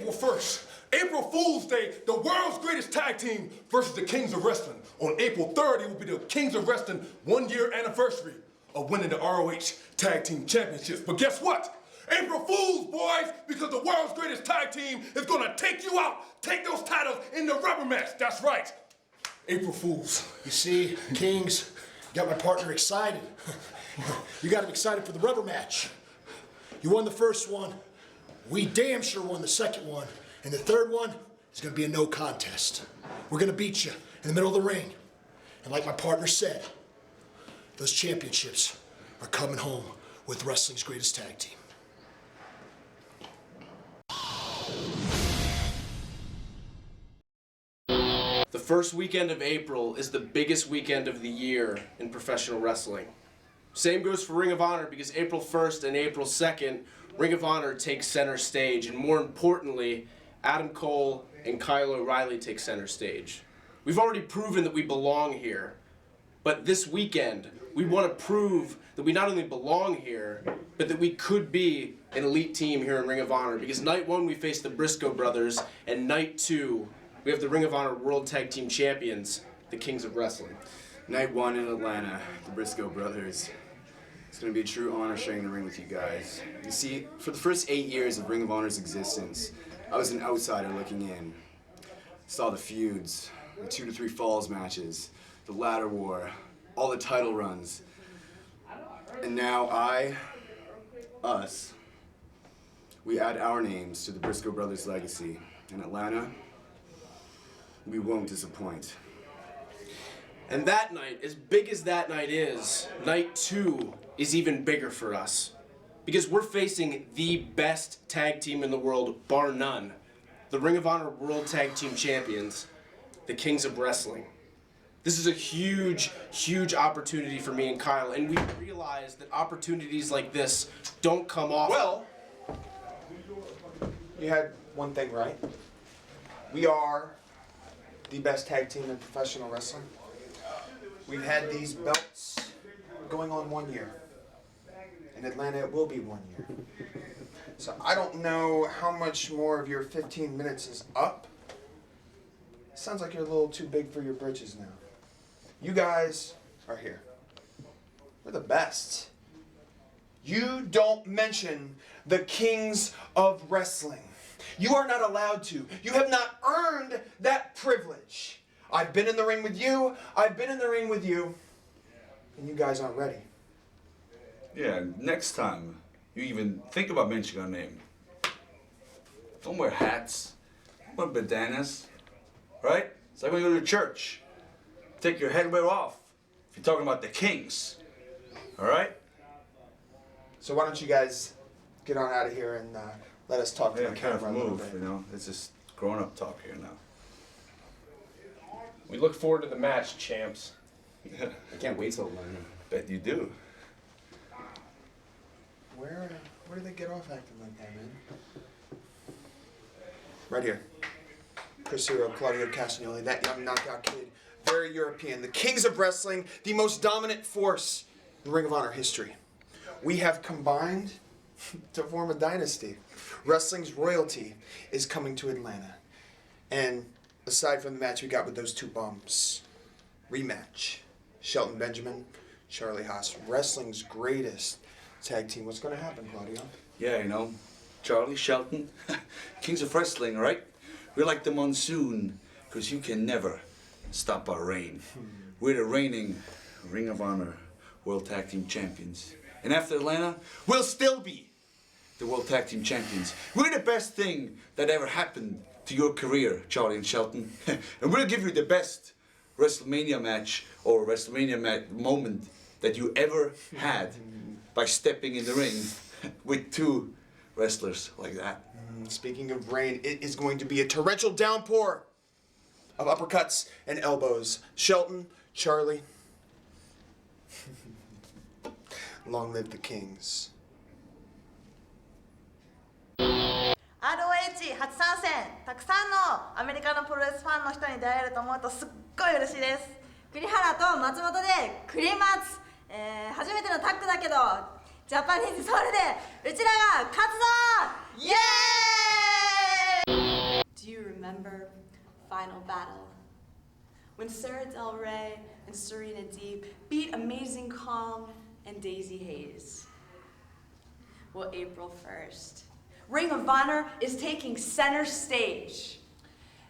April 1st. April Fool's Day, the world's greatest tag team versus the Kings of Wrestling. On April 3rd, it will be the Kings of Wrestling 1-year anniversary of winning the ROH Tag Team Championships. But guess what? April Fools, boys, because the world's greatest tag team is gonna take you out, take those titles in the rubber match. That's right. April Fools. You see, Kings, got my partner excited. You got him excited for the rubber match. You won the first one. We damn sure won the second one. And the third one is gonna be a no contest. We're gonna beat you in the middle of the ring. And like my partner said, those championships are coming home with wrestling's greatest tag team. The first weekend of April is the biggest weekend of the year in professional wrestling. Same goes for Ring of Honor, because April 1st and April 2nd, Ring of Honor takes center stage, and more importantly, Adam Cole and Kyle O'Reilly take center stage. We've already proven that we belong here, but this weekend, we want to prove that we not only belong here, but that we could be an elite team here in Ring of Honor, because night one we faced the Briscoe brothers, and night two, we have the Ring of Honor World Tag Team Champions, the Kings of Wrestling. Night one in Atlanta, the Briscoe brothers. It's going to be a true honor sharing the ring with you guys. You see, for the first 8 years of Ring of Honor's existence, I was an outsider looking in. Saw the feuds, the 2 to 3 falls matches, the ladder war, all the title runs. And now we add our names to the Briscoe brothers' legacy. In Atlanta, we won't disappoint. And that night, as big as that night is, night two is even bigger for us. Because we're facing the best tag team in the world, bar none. The Ring of Honor World Tag Team Champions, the Kings of Wrestling. This is a huge, huge opportunity for me and Kyle, and we realize that opportunities like this don't come often. Well, you had one thing right. We are the best tag team in professional wrestling. We've had these belts going on 1 year. In Atlanta, it will be 1 year. So I don't know how much more of your 15 minutes is up. Sounds like you're a little too big for your britches now. You guys are here. We're the best. You don't mention the Kings of Wrestling. You are not allowed to. You have not earned that privilege. I've been in the ring with you. I've been in the ring with you. And you guys aren't ready. Yeah, next time you even think about mentioning our name, don't wear hats, wear bandanas, right? It's like when you go to church. Take your headwear off if you're talking about the Kings, all right? So why don't you guys get on out of here and let us talk to Yeah, the kind of camera a little move, bit. you know? It's just grown-up talk here now. We look forward to the match, champs. I can't wait till Atlanta. Bet you do. Where do they get off acting like that, man? Right here. Chris Hero, Claudio Castagnoli, that young knockout kid. Very European. The Kings of Wrestling, the most dominant force in Ring of Honor history. We have combined to form a dynasty. Wrestling's royalty is coming to Atlanta. And aside from the match we got with those two bums, rematch. Shelton Benjamin, Charlie Haas, wrestling's greatest tag team. What's going to happen, Claudio? Yeah, you know, Charlie, Shelton, Kings of Wrestling, right? We're like the monsoon, because you can never stop our reign. We're the reigning Ring of Honor World Tag Team Champions. And after Atlanta, we'll still be the World Tag Team Champions. We're the best thing that ever happened to your career, Charlie and Shelton. And we'll give you the best WrestleMania match or WrestleMania moment that you ever had by stepping in the ring with two wrestlers like that. Speaking of rain, it is going to be a torrential downpour of uppercuts and elbows. Shelton, Charlie, long live the Kings. ROH 初参戦、たくさんのアメリカのプロレスファンの人に出会えると思うとすっごい嬉しいです。栗原と松本でクリマツ、初めてのタッグだけどジャパニーズソウルでうちらが勝つぞイエーイ December final battle. When Sarah Del Rey and Serena Deeb beat Amazing Kong and Daisy Hayes. Well, April 1st, Ring of Honor is taking center stage.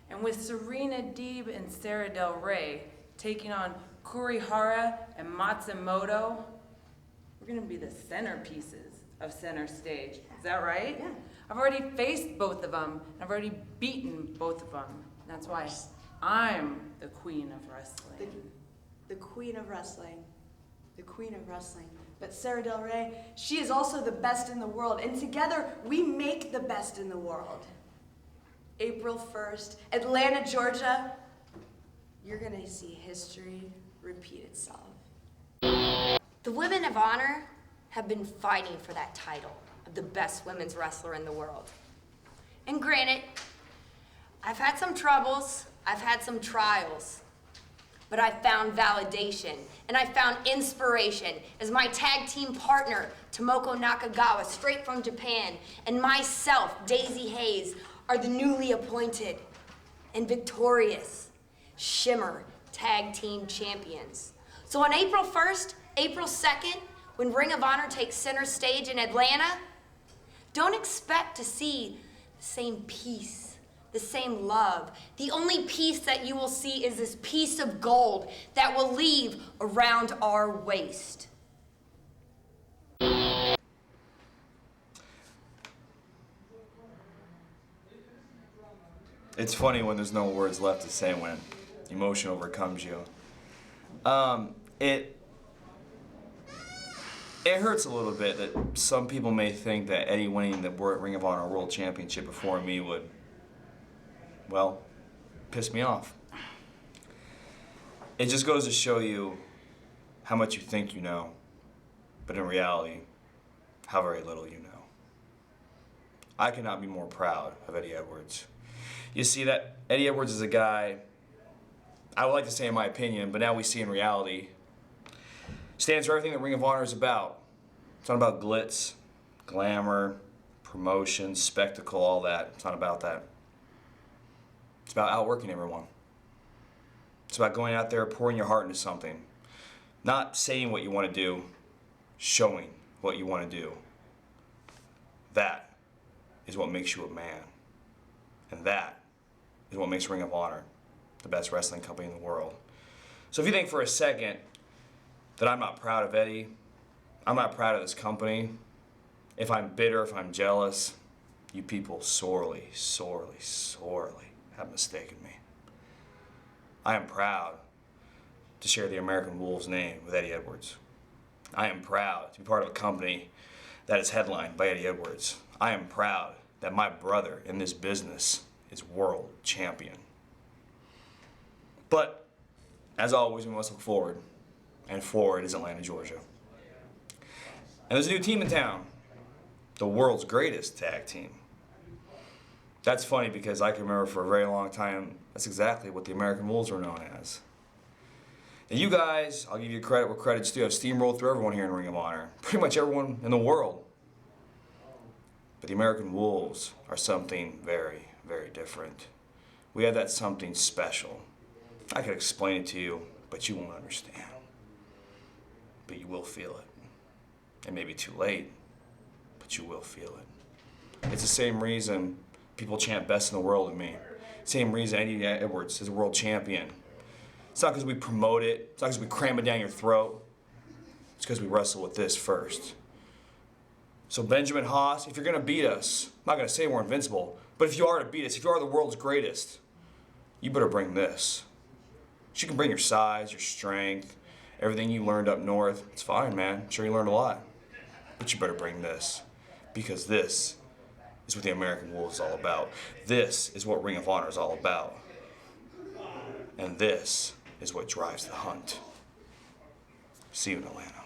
And with Serena Deeb and Sarah Del Rey taking on Kurihara and Matsumoto, we're gonna be the centerpieces of center stage. Is that right? Yeah. I've already faced both of them, and I've already beaten both of them. That's why I'm the queen of wrestling. The queen of wrestling. The queen of wrestling. But Sarah Del Rey, she is also the best in the world, and together we make the best in the world. April 1st, Atlanta, Georgia, you're gonna see history repeat itself. The Women of Honor have been fighting for that title of the best women's wrestler in the world. And granted, I've had some troubles, I've had some trials, but I found validation and I found inspiration as my tag team partner, Tomoko Nakagawa, straight from Japan, and myself, Daisy Hayes, are the newly appointed and victorious Shimmer Tag Team Champions. So on April 1st, April 2nd, when Ring of Honor takes center stage in Atlanta, don't expect to see the same peace, the same love. The only piece that you will see is this piece of gold that will leave around our waist. It's funny when there's no words left to say when emotion overcomes you. It hurts a little bit that some people may think that Eddie winning the Ring of Honor World Championship before me would, well, piss me off. It just goes to show you how much you think you know, but in reality, how very little you know. I cannot be more proud of Eddie Edwards. You see that Eddie Edwards is a guy, I would like to say in my opinion, but now we see in reality, stands for everything that Ring of Honor is about. It's not about glitz, glamour, promotion, spectacle, all that. It's not about that. It's about outworking everyone. It's about going out there, pouring your heart into something. Not saying what you want to do, showing what you want to do. That is what makes you a man. And that is what makes Ring of Honor the best wrestling company in the world. So if you think for a second that I'm not proud of Eddie, I'm not proud of this company, if I'm bitter, if I'm jealous, you people sorely, sorely, sorely have mistaken me. I am proud to share the American Wolves name with Eddie Edwards. I am proud to be part of a company that is headlined by Eddie Edwards. I am proud that my brother in this business is world champion. But, as always, we must look forward. And forward is Atlanta, Georgia. And there's a new team in town. The world's greatest tag team. That's funny because I can remember for a very long time, that's exactly what the American Wolves were known as. And you guys, I'll give you credit where credit's due, have steamrolled through everyone here in Ring of Honor. Pretty much everyone in the world. But the American Wolves are something very, very different. We have that something special. I could explain it to you, but you won't understand. But you will feel it. It may be too late, but you will feel it. It's the same reason people chant best in the world of me. Same reason Eddie Edwards is a world champion. It's not because we promote it. It's not because we cram it down your throat. It's because we wrestle with this first. So Benjamin Haas, if you're going to beat us, I'm not going to say we're invincible, but if you are to beat us, if you are the world's greatest, you better bring this. You can bring your size, your strength, everything you learned up north. It's fine, man. I'm sure you learned a lot. But you better bring this, because this is what the American Wolves is all about. This is what Ring of Honor is all about. And this is what drives the hunt. See you in Atlanta.